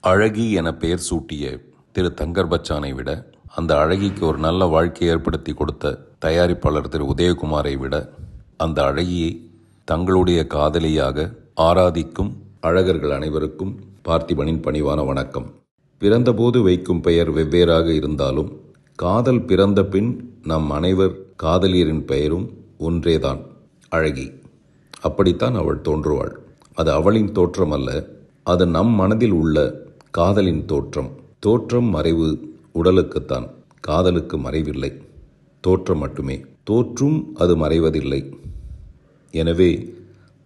அழகி என பெயர் சூட்டிய திரு தங்கர் பச்சானை விட, அந்த அழகிக்கு ஒரு நல்ல வாழ்க்கையை ஏற்படுத்தி கொடுத்த தயாரிப்பாளர் திரு உதயகுமாரை விட, அந்த அழகியை தங்களுடைய காதலியாக ஆராதிக்கும் அழகர்கள் அனைவருக்கும் பார்த்திபனின் பணிவான வணக்கம். பிறந்தபோது வைக்கும் பெயர் வெவ்வேறாக இருந்தாலும், காதல் பிறந்த பின் நம் அனைவர் காதலியரின் பெயரும் ஒன்றேதான், அழகி. அப்படித்தான் அவள் தோன்றுவாள். அது அவளின் தோற்றம் அல்ல, அது நம் மனதில் உள்ள காதலின் தோற்றம். தோற்றம் மறைவு உடலுக்குத்தான், காதலுக்கு மறைவில்லை, தோற்றம் மட்டுமே. தோற்றும் அது மறைவதில்லை, எனவே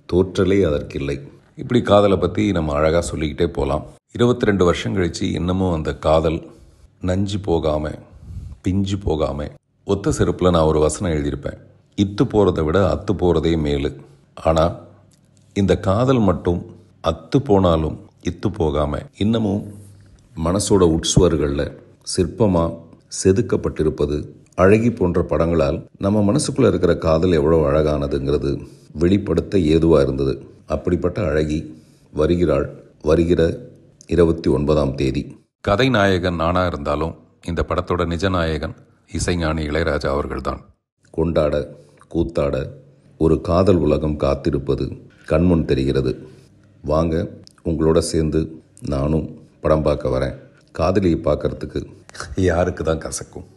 தோற்றலே அதற்கில்லை. இப்படி காதலை பற்றி நம்ம அழகாக சொல்லிக்கிட்டே போகலாம். 22 வருஷம் கழித்து இன்னமும் அந்த காதல் நஞ்சு போகாமல், பிஞ்சு போகாமல், ஒத்த செருப்பில் நான் ஒரு வசனம் எழுதியிருப்பேன், இத்து போகிறத விட அத்து போகிறதே மேலு. ஆனால் இந்த காதல் மட்டும் அத்து போனாலும் இத்து போகாமல் இன்னமும் மனசோட உட்சுவர்களில் சிற்பமாக செதுக்கப்பட்டிருப்பது அழகி போன்ற படங்களால் நம்ம மனசுக்குள்ளே இருக்கிற காதல் எவ்வளோ அழகானதுங்கிறது வெளிப்படுத்த ஏதுவாக இருந்தது. அப்படிப்பட்ட அழகி வருகிற 29ஆம் தேதி. கதை நாயகன் நானாக இருந்தாலும் இந்த படத்தோட நிஜ நாயகன் இசைஞானி இளையராஜா அவர்கள்தான். கொண்டாட கூத்தாட ஒரு காதல் உலகம் காத்திருப்பது கண்முன் தெரிகிறது. வாங்க, உங்களோட சேர்ந்து நானும் படம் பார்க்க வரேன். காதலியை பார்க்கறதுக்கு யாருக்கு தான் கசக்கும்?